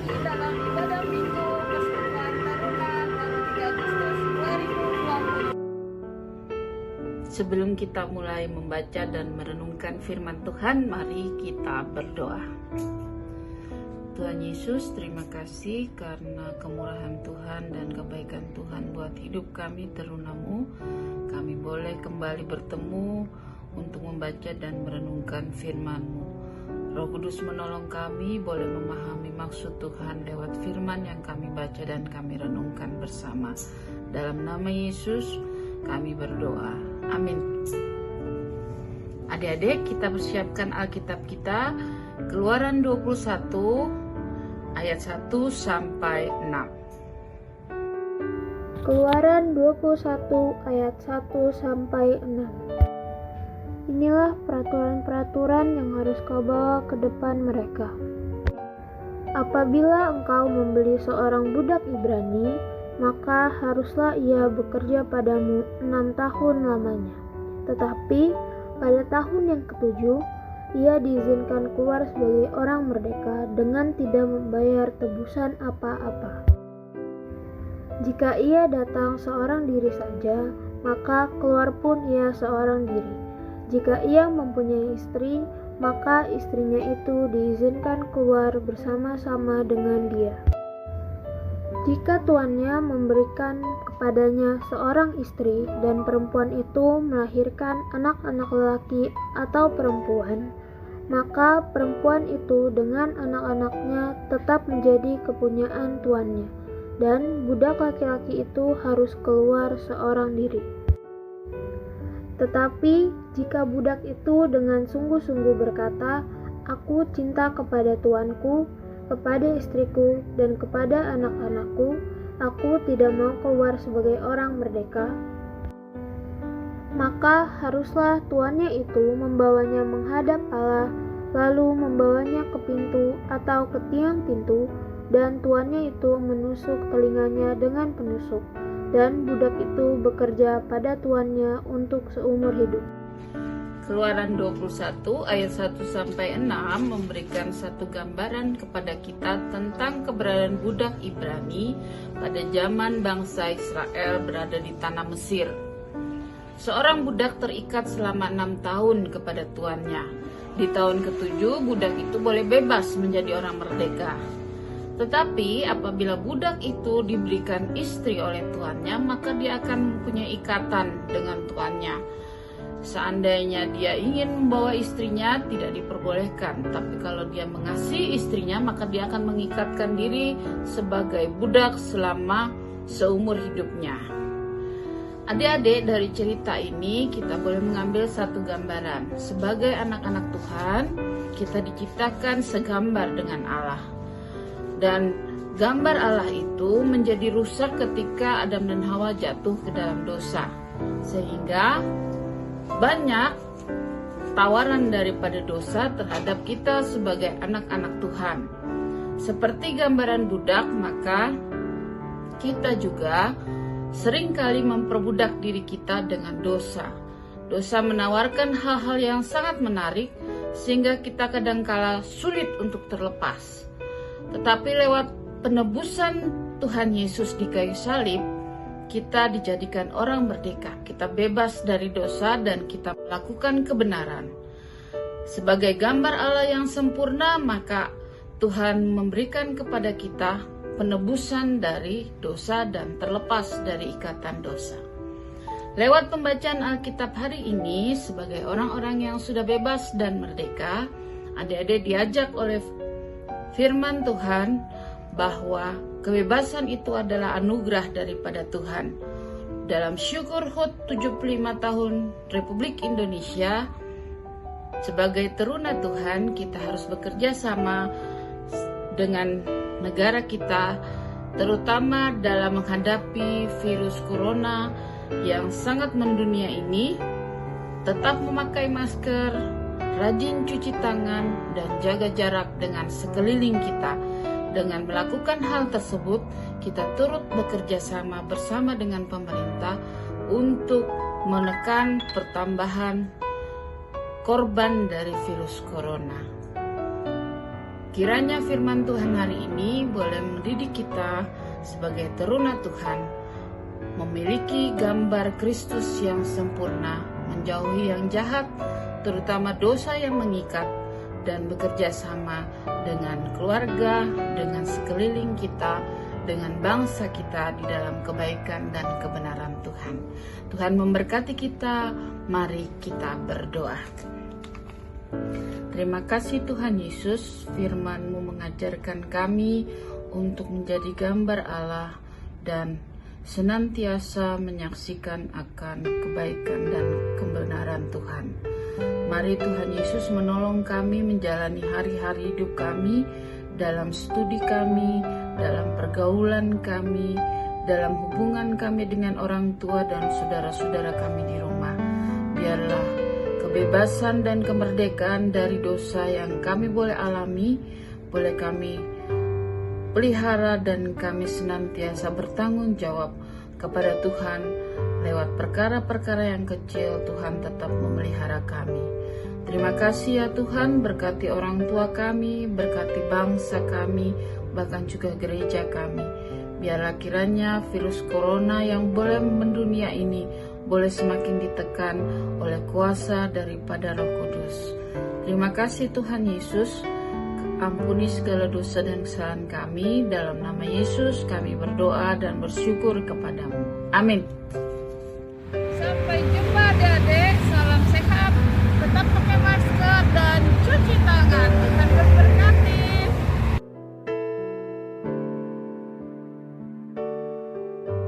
lagi dalam ibadah Minggu Persekutuan Taruna tanggal 3 Agustus 2020. Sebelum kita mulai membaca dan merenungkan firman Tuhan, mari kita berdoa. Tuhan Yesus, terima kasih karena kemurahan Tuhan dan kebaikan Tuhan buat hidup kami Taruna-Mu. Kami boleh kembali bertemu untuk membaca dan merenungkan firman-Mu. Roh Kudus menolong kami boleh memahami maksud Tuhan lewat firman yang kami baca dan kami renungkan bersama. Dalam nama Yesus kami berdoa. Amin. Adik-adik, kita persiapkan Alkitab kita, Keluaran 21 ayat 1 sampai 6. Keluaran 21 ayat 1 sampai 6. Inilah peraturan-peraturan yang harus kau bawa ke depan mereka. Apabila engkau membeli seorang budak Ibrani, maka haruslah ia bekerja padamu 6 tahun lamanya. Tetapi pada tahun yang ketujuh, ia diizinkan keluar sebagai orang merdeka dengan tidak membayar tebusan apa-apa. Jika ia datang seorang diri saja, maka keluar pun ia seorang diri. Jika ia mempunyai istri, maka istrinya itu diizinkan keluar bersama-sama dengan dia. Jika tuannya memberikan kepadanya seorang istri dan perempuan itu melahirkan anak-anak lelaki atau perempuan, maka perempuan itu dengan anak-anaknya tetap menjadi kepunyaan tuannya, dan budak laki-laki itu harus keluar seorang diri. Tetapi jika budak itu dengan sungguh-sungguh berkata, "Aku cinta kepada tuanku, kepada istriku, dan kepada anak-anakku, aku tidak mau keluar sebagai orang merdeka," maka haruslah tuannya itu membawanya menghadap Allah, lalu membawanya ke pintu atau ke tiang pintu, dan tuannya itu menusuk telinganya dengan penusuk, dan budak itu bekerja pada tuannya untuk seumur hidup. Keluaran 21 ayat 1 sampai 6 memberikan satu gambaran kepada kita tentang keberadaan budak Ibrani pada zaman bangsa Israel berada di tanah Mesir. Seorang budak terikat selama 6 tahun kepada tuannya. Di tahun ke-7 budak itu boleh bebas menjadi orang merdeka. Tetapi apabila budak itu diberikan istri oleh tuannya, maka dia akan mempunyai ikatan dengan tuannya. Seandainya dia ingin membawa istrinya, tidak diperbolehkan. Tapi kalau dia mengasihi istrinya, maka dia akan mengikatkan diri sebagai budak selama seumur hidupnya. Adik-adik, dari cerita ini kita boleh mengambil satu gambaran. Sebagai anak-anak Tuhan, kita diciptakan segambar dengan Allah. Dan gambar Allah itu menjadi rusak ketika Adam dan Hawa jatuh ke dalam dosa. Sehingga banyak tawaran daripada dosa terhadap kita sebagai anak-anak Tuhan. Seperti gambaran budak, maka kita juga seringkali memperbudak diri kita dengan dosa. Dosa menawarkan hal-hal yang sangat menarik sehingga kita kadangkala sulit untuk terlepas. Tetapi lewat penebusan Tuhan Yesus di kayu salib, kita dijadikan orang merdeka. Kita bebas dari dosa dan kita melakukan kebenaran. Sebagai gambar Allah yang sempurna, maka Tuhan memberikan kepada kita penebusan dari dosa dan terlepas dari ikatan dosa. Lewat pembacaan Alkitab hari ini, sebagai orang-orang yang sudah bebas dan merdeka, adik-adik diajak oleh firman Tuhan bahwa kebebasan itu adalah anugerah daripada Tuhan. Dalam syukur HUT 75 tahun Republik Indonesia, sebagai teruna Tuhan, kita harus bekerja sama dengan negara kita, terutama dalam menghadapi virus corona yang sangat mendunia ini. Tetap memakai masker, rajin cuci tangan, dan jaga jarak dengan sekeliling kita. Dengan melakukan hal tersebut, kita turut bekerja sama bersama dengan pemerintah untuk menekan pertambahan korban dari virus corona. Kiranya firman Tuhan hari ini boleh mendidik kita sebagai teruna Tuhan, memiliki gambar Kristus yang sempurna, menjauhi yang jahat, terutama dosa yang mengikat, dan bekerja sama dengan keluarga, dengan sekeliling kita, dengan bangsa kita di dalam kebaikan dan kebenaran Tuhan. Tuhan memberkati kita, mari kita berdoa. Terima kasih Tuhan Yesus, firman-Mu mengajarkan kami untuk menjadi gambar Allah dan senantiasa menyaksikan akan kebaikan dan kebenaran Tuhan. Mari Tuhan Yesus menolong kami menjalani hari-hari hidup kami, dalam studi kami, dalam pergaulan kami, dalam hubungan kami dengan orang tua dan saudara-saudara kami di rumah. Biarlah kebebasan dan kemerdekaan dari dosa yang kami boleh alami, boleh kami pelihara dan kami senantiasa bertanggung jawab kepada Tuhan. Lewat perkara-perkara yang kecil, Tuhan tetap memelihara kami. Terima kasih ya Tuhan, berkati orang tua kami, berkati bangsa kami, bahkan juga gereja kami. Biarlah kiranya virus corona yang boleh mendunia ini boleh semakin ditekan oleh kuasa daripada Roh Kudus. Terima kasih Tuhan Yesus, ampuni segala dosa dan kesalahan kami. Dalam nama Yesus kami berdoa dan bersyukur kepadamu. Amin. Sampai jumpa adik-adik, salam sehat, tetap pakai masker dan cuci tangan. Tuhan berkati.